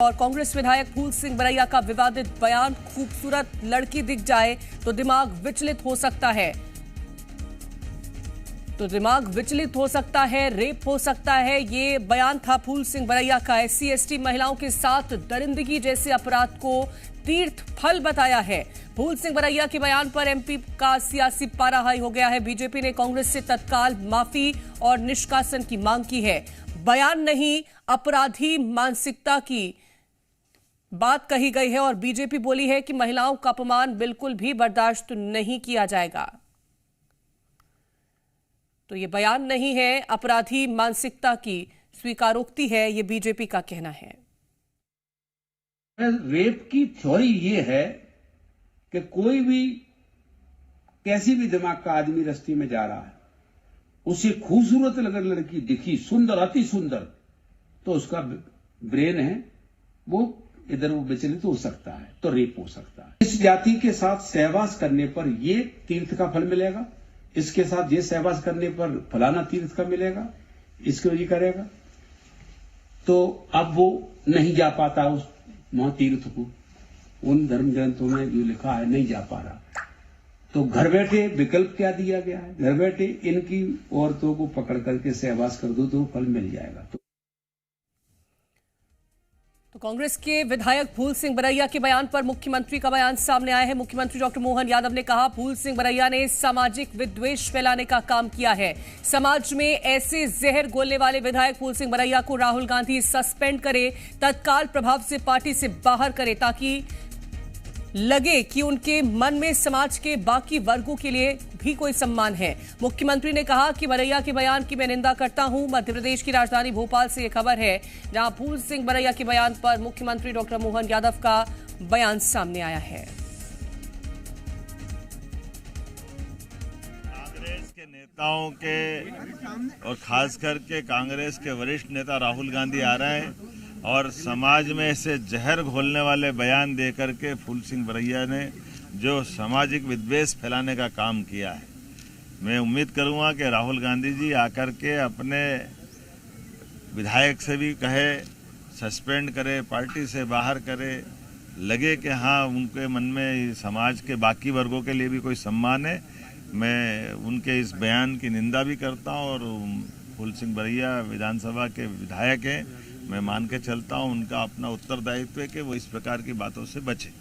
और कांग्रेस विधायक फूल सिंह बरैया का विवादित बयान, खूबसूरत लड़की दिख जाए तो दिमाग विचलित हो सकता है। रेप हो सकता है। ये बयान था फूल सिंह बरैया का। SC/ST महिलाओं के साथ दरिंदगी जैसे अपराध को तीर्थ फल बताया है। फूल सिंह बरैया के बयान पर MP का सियासी पारा हाई हो गया है। बीजेपी ने कांग्रेस से तत्काल माफी और निष्कासन की मांग की है। बयान नहीं, अपराधी मानसिकता की बात कही गई है और बीजेपी बोली है कि महिलाओं का अपमान बिल्कुल भी बर्दाश्त नहीं किया जाएगा। तो ये बयान नहीं है, अपराधी मानसिकता की स्वीकारोक्ति है, ये बीजेपी का कहना है। रेप की थ्योरी ये है कि कोई भी कैसी भी दिमाग का आदमी रास्ते में जा रहा है, उसे खूबसूरत अगर लड़की दिखी, सुंदर, अति सुंदर, तो उसका ब्रेन है वो इधर वो विचलित हो सकता है, तो रेप हो सकता है। इस जाति के साथ सहवास करने पर ये तीर्थ का फल मिलेगा, इसके साथ ये सहवास करने पर फलाना तीर्थ का मिलेगा, इसको ये करेगा, तो अब वो नहीं जा पाता उस महातीर्थ को। उन धर्म ग्रंथों में जो लिखा है नहीं जा पा रहा, तो घर बैठे विकल्प क्या दिया गया है, घर बैठे इनकी औरतों को पकड़ करके सहवास कर दो तो फल मिल जाएगा। तो कांग्रेस के विधायक फूल सिंह बरैया के बयान पर मुख्यमंत्री का बयान सामने आया है। मुख्यमंत्री डॉक्टर मोहन यादव ने कहा, फूल सिंह बरैया ने सामाजिक विद्वेष फैलाने का काम किया है। समाज में ऐसे जहर घोलने वाले विधायक फूल सिंह बरैया को राहुल गांधी सस्पेंड करे, तत्काल प्रभाव से पार्टी से बाहर करे, ताकि लगे कि उनके मन में समाज के बाकी वर्गों के लिए भी कोई सम्मान है। मुख्यमंत्री ने कहा कि बरैया के बयान की मैं निंदा करता हूं। मध्य प्रदेश की राजधानी भोपाल से यह खबर है, जहां फूल सिंह बरैया के बयान पर मुख्यमंत्री डॉक्टर मोहन यादव का बयान सामने आया है। कांग्रेस के नेताओं के और खास करके कांग्रेस के वरिष्ठ नेता राहुल गांधी आ रहे हैं और समाज में ऐसे जहर घोलने वाले बयान दे करके फूल सिंह बरैया ने जो सामाजिक विद्वेष फैलाने का काम किया है, मैं उम्मीद करूंगा कि राहुल गांधी जी आकर के अपने विधायक से भी कहे, सस्पेंड करे, पार्टी से बाहर करे, लगे कि हाँ उनके मन में समाज के बाकी वर्गों के लिए भी कोई सम्मान है। मैं उनके इस बयान की निंदा भी करता हूँ और फूल सिंह बरैया विधानसभा के विधायक हैं, मैं मान के चलता हूं उनका अपना उत्तरदायित्व है कि वो इस प्रकार की बातों से बचे।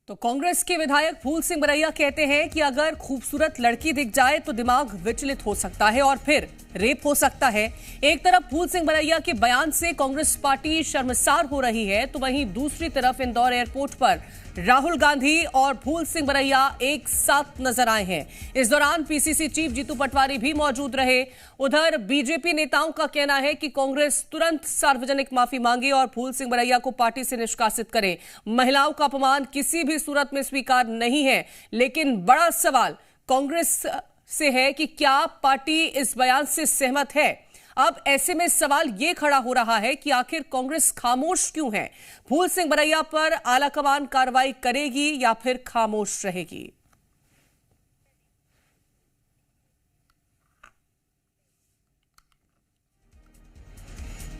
तो कांग्रेस के विधायक फूल सिंह बरैया कहते हैं कि अगर खूबसूरत लड़की दिख जाए तो दिमाग विचलित हो सकता है और फिर रेप हो सकता है। एक तरफ फूल सिंह बरैया के बयान से कांग्रेस पार्टी शर्मसार हो रही है, तो वहीं दूसरी तरफ इंदौर एयरपोर्ट पर राहुल गांधी और फूल सिंह बरैया एक साथ नजर आए हैं। इस दौरान PCC चीफ जीतू पटवारी भी मौजूद रहे। उधर बीजेपी नेताओं का कहना है कि कांग्रेस तुरंत सार्वजनिक माफी मांगे और फूल सिंह बरैया को पार्टी से निष्कासित करे। महिलाओं का अपमान किसी भी सूरत में स्वीकार नहीं है, लेकिन बड़ा सवाल कांग्रेस से है कि क्या पार्टी इस बयान से सहमत है। अब ऐसे में सवाल ये खड़ा हो रहा है कि आखिर कांग्रेस खामोश क्यों है। फूल सिंह बरैया पर आलाकमान कार्रवाई करेगी या फिर खामोश रहेगी।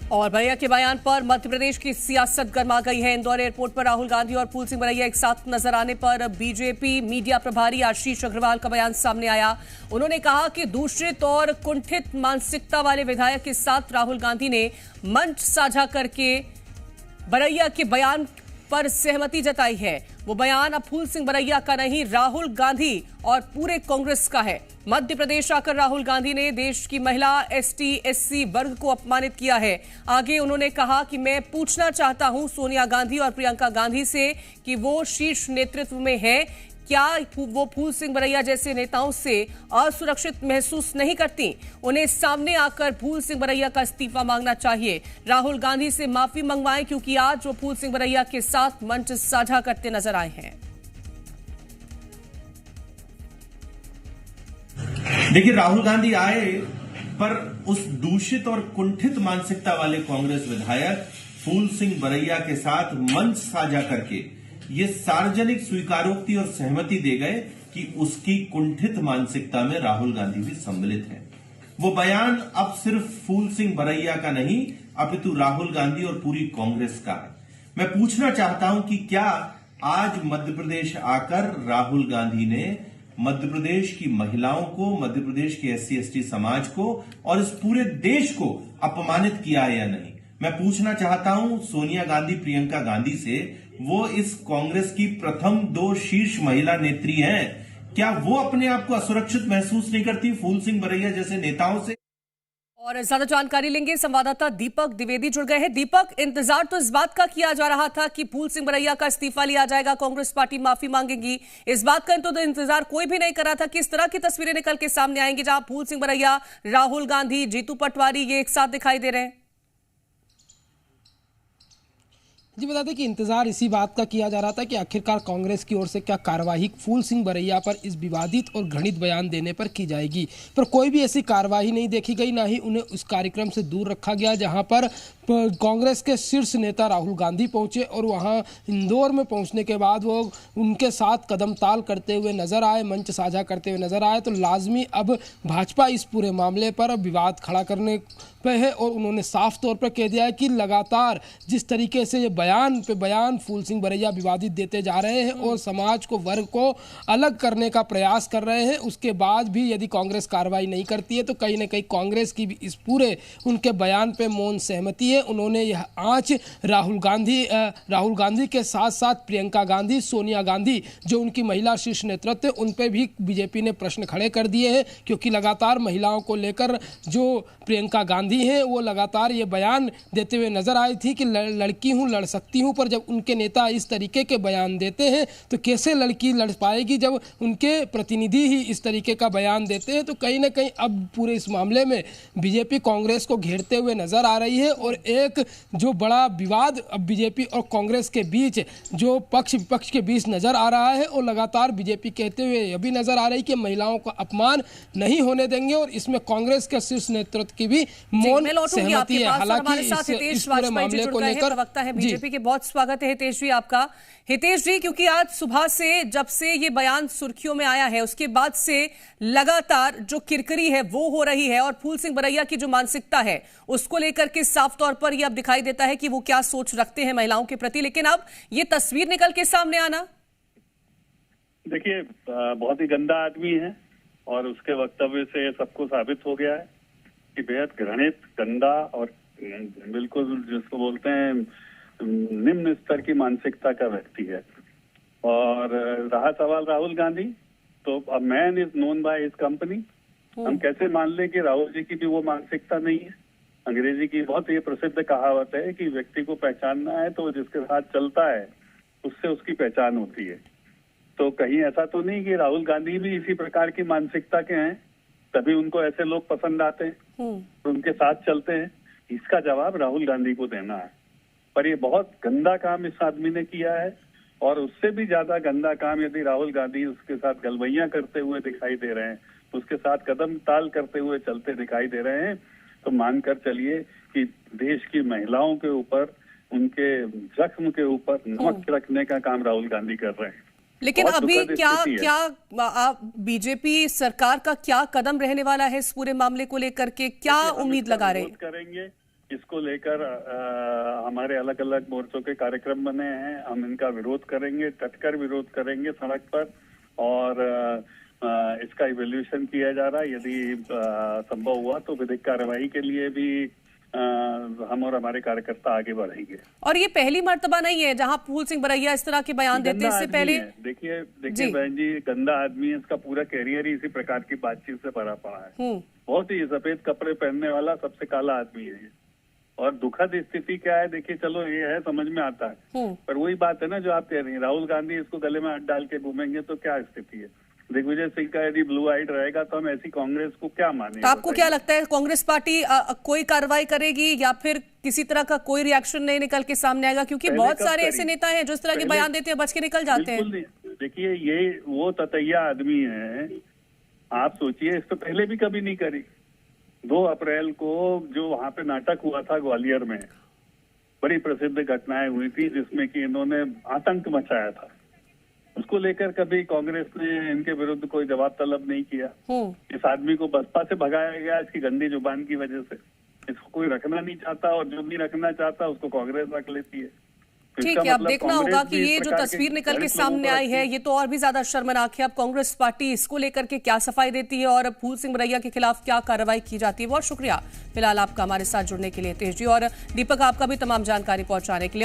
और बरैया के बयान पर मध्य प्रदेश की सियासत गर्मा गई है। इंदौर एयरपोर्ट पर राहुल गांधी और फूल सिंह बरैया एक साथ नजर आने पर बीजेपी मीडिया प्रभारी आशीष अग्रवाल का बयान सामने आया। उन्होंने कहा कि दूषित और कुंठित मानसिकता वाले विधायक के साथ राहुल गांधी ने मंच साझा करके बरैया के बयान पर सहमति जताई है। वो बयान अब फूल सिंह बरैया का नहीं, राहुल गांधी और पूरे कांग्रेस का है। मध्य प्रदेश आकर राहुल गांधी ने देश की महिला ST/SC वर्ग को अपमानित किया है। आगे उन्होंने कहा कि मैं पूछना चाहता हूं सोनिया गांधी और प्रियंका गांधी से कि वो शीर्ष नेतृत्व में है, क्या वो फूल सिंह बरैया जैसे नेताओं से असुरक्षित महसूस नहीं करती। उन्हें सामने आकर फूल सिंह बरैया का इस्तीफा मांगना चाहिए। राहुल गांधी से माफी मंगवाएं, क्योंकि आज वो फूल सिंह बरैया के साथ मंच साझा करते नजर आए हैं। देखिए, राहुल गांधी आए पर उस दूषित और कुंठित मानसिकता वाले कांग्रेस विधायक फूल सिंह बरैया के साथ मंच साझा करके ये सार्वजनिक स्वीकारोक्ति और सहमति दे गए कि उसकी कुंठित मानसिकता में राहुल गांधी भी सम्मिलित हैं। वो बयान अब सिर्फ फूल सिंह बरैया का नहीं, अपितु राहुल गांधी और पूरी कांग्रेस का है। मैं पूछना चाहता हूं कि क्या आज मध्य प्रदेश आकर राहुल गांधी ने मध्य प्रदेश की महिलाओं को, मध्य प्रदेश के SC/ST समाज को और इस पूरे देश को अपमानित किया है या नहीं? मैं पूछना चाहता हूं सोनिया गांधी, प्रियंका गांधी से, वो इस कांग्रेस की प्रथम 2 शीर्ष महिला नेत्री हैं, क्या वो अपने आप को असुरक्षित महसूस नहीं करती फूल सिंह बरैया जैसे नेताओं से? और ज्यादा जानकारी लेंगे, संवाददाता दीपक द्विवेदी जुड़ गए हैं। दीपक, इंतजार तो इस बात का किया जा रहा था कि फूल सिंह बरैया का इस्तीफा लिया जाएगा, कांग्रेस पार्टी माफी मांगेगी। इस बात का तो इंतजार कोई भी नहीं कर रहा था कि इस तरह की तस्वीरें निकल के सामने आएंगी जहां फूल सिंह बरैया, राहुल गांधी, जीतू पटवारी ये एक साथ दिखाई दे रहे हैं। जी बता दें कि इंतजार इसी बात का किया जा रहा था कि आखिरकार कांग्रेस की ओर से क्या कार्रवाई फूल सिंह बरैया पर इस विवादित और घृणित बयान देने पर की जाएगी, पर कोई भी ऐसी कार्रवाई नहीं देखी गई, ना ही उन्हें उस कार्यक्रम से दूर रखा गया जहां पर कांग्रेस के शीर्ष नेता राहुल गांधी पहुंचे और वहां इंदौर में पहुंचने के बाद वो उनके साथ कदम ताल करते हुए नजर आए, मंच साझा करते हुए नजर आए। तो लाजमी अब भाजपा इस पूरे मामले पर विवाद खड़ा करने पे है और उन्होंने साफ तौर पर कह दिया है कि लगातार जिस तरीके से ये बयान पे बयान फूल सिंह बरैया विवादित देते जा रहे हैं और समाज को, वर्ग को अलग करने का प्रयास कर रहे हैं, उसके बाद भी यदि कांग्रेस कार्रवाई नहीं करती है तो कहीं ना कहीं कांग्रेस की भी इस पूरे उनके बयान पे मौन सहमति है। उन्होंने यह आंच राहुल गांधी के साथ साथ प्रियंका गांधी, सोनिया गांधी जो उनकी महिला शीर्ष नेतृत्व, उन पे भी बीजेपी ने प्रश्न खड़े कर दिए हैं, क्योंकि लगातार महिलाओं को लेकर जो प्रियंका गांधी हैं वो लगातार ये बयान देते हुए नजर आई थी कि लड़की हूँ, लड़ सकती हूँ, पर जब उनके नेता इस तरीके के बयान देते हैं तो कैसे लड़की लड़ पाएगी जब उनके प्रतिनिधि ही इस तरीके का बयान देते हैं। तो कहीं ना कहीं अब पूरे इस मामले में बीजेपी कांग्रेस को घेरते हुए नजर आ रही है और एक जो बड़ा विवाद अब बीजेपी और कांग्रेस के बीच जो पक्ष विपक्ष के बीच नजर आ रहा है और लगातार बीजेपी कहते हुए यह भी नजर आ रही है कि महिलाओं का अपमान नहीं होने देंगे और इसमें कांग्रेस के शीर्ष नेतृत्व की भी मौन सहमति है। हालांकि इस पूरे मामले को लेकर प्रवक्ता है बीजेपी के, बहुत स्वागत है हितेश जी आपका। हितेश जी, क्योंकि आज सुबह से जब से ये बयान सुर्खियों में आया है उसके बाद से लगातार जो किरकिरी है वो हो रही है और फूल सिंह बरैया की जो मानसिकता है उसको लेकर के साफ तौर पर ये अब दिखाई देता है कि वो क्या सोच रखते हैं महिलाओं के प्रति। लेकिन अब ये तस्वीर निकल के सामने आना, देखिए बहुत ही गंदा आदमी है और उसके वक्तव्य से सबको साबित हो गया है कि बेहद घृणित, गंदा और बिल्कुल जिसको बोलते हैं निम्न स्तर की मानसिकता का व्यक्ति है। और रहा सवाल राहुल गांधी, तो अब man is known by his company, हम कैसे मान लें कि राहुल जी की भी वो मानसिकता नहीं है। अंग्रेजी की बहुत ही प्रसिद्ध कहावत है कि व्यक्ति को पहचानना है तो जिसके साथ चलता है उससे उसकी पहचान होती है। तो कहीं ऐसा तो नहीं कि राहुल गांधी भी इसी प्रकार की मानसिकता के हैं, तभी उनको ऐसे लोग पसंद आते हैं तो उनके साथ चलते हैं। इसका जवाब राहुल गांधी को देना है। पर ये बहुत गंदा काम इस आदमी ने किया है और उससे भी ज्यादा गंदा काम यदि राहुल गांधी उसके साथ गलबैयां करते हुए दिखाई दे रहे हैं, उसके साथ कदम ताल करते हुए चलते दिखाई दे रहे हैं, तो मानकर चलिए कि देश की महिलाओं के ऊपर, उनके जख्म के ऊपर नमक छिड़कने का काम राहुल गांधी कर रहे हैं। लेकिन अभी क्या बीजेपी सरकार का क्या कदम रहने वाला है इस पूरे मामले को लेकर के, क्या उम्मीद लगा रहे करेंगे? इसको लेकर हमारे अलग अलग मोर्चों के कार्यक्रम बने हैं, हम इनका विरोध करेंगे, डटकर विरोध करेंगे सड़क पर और इसका इवैल्यूएशन किया जा रहा है। यदि संभव हुआ तो विधिक कार्रवाई के लिए भी हम और हमारे कार्यकर्ता आगे बढ़ेंगे। और ये पहली मर्तबा नहीं है जहां फूल सिंह बरैया इस तरह के बयान देते हैं। इससे पहले देखिए बहन जी, गंदा आदमी है, इसका पूरा कैरियर ही इसी प्रकार की बातचीत से भरा पड़ा है। बहुत ही सफेद कपड़े पहनने वाला सबसे काला आदमी है और दुखद स्थिति क्या है देखिए, चलो ये है समझ में आता है, पर वही बात है ना जो आप कह रही हैं, राहुल गांधी इसको गले में हाथ डाल के घूमेंगे तो क्या स्थिति है। दिग्विजय सिंह का यदि ब्लू आइड रहेगा तो हम ऐसी कांग्रेस को क्या माने। तो आपको क्या लगता है कांग्रेस पार्टी कोई कार्रवाई करेगी या फिर किसी तरह का कोई रिएक्शन नहीं निकल के सामने आएगा? क्योंकि बहुत सारे ऐसे नेता हैं जो इस तरह के बयान देते हैं, बच के निकल जाते हैं। देखिए ये वो ततैया आदमी है, आप सोचिए, इस तो पहले भी कभी नहीं करी। 2 अप्रैल को जो वहां पे नाटक हुआ था ग्वालियर में, बड़ी प्रसिद्ध घटनाएं हुई थी जिसमें कि इन्होंने आतंक मचाया था, उसको लेकर कभी कांग्रेस ने इनके विरुद्ध कोई जवाब तलब नहीं किया। इस आदमी को बसपा से भगाया गया इसकी गंदी जुबान की वजह से। इसको कोई रखना नहीं चाहता, और जो नहीं रखना चाहता उसको कांग्रेस रख लेती है। ठीक है, अब देखना होगा कि ये जो तस्वीर निकल के सामने आई है ये तो और भी ज्यादा शर्मनाक है। अब कांग्रेस पार्टी इसको लेकर के क्या सफाई देती है और फूल सिंह बरैया के खिलाफ क्या कार्रवाई की जाती है। बहुत शुक्रिया फिलहाल आपका हमारे साथ जुड़ने के लिए तेज जी, और दीपक आपका भी तमाम जानकारी पहुंचाने के लिए।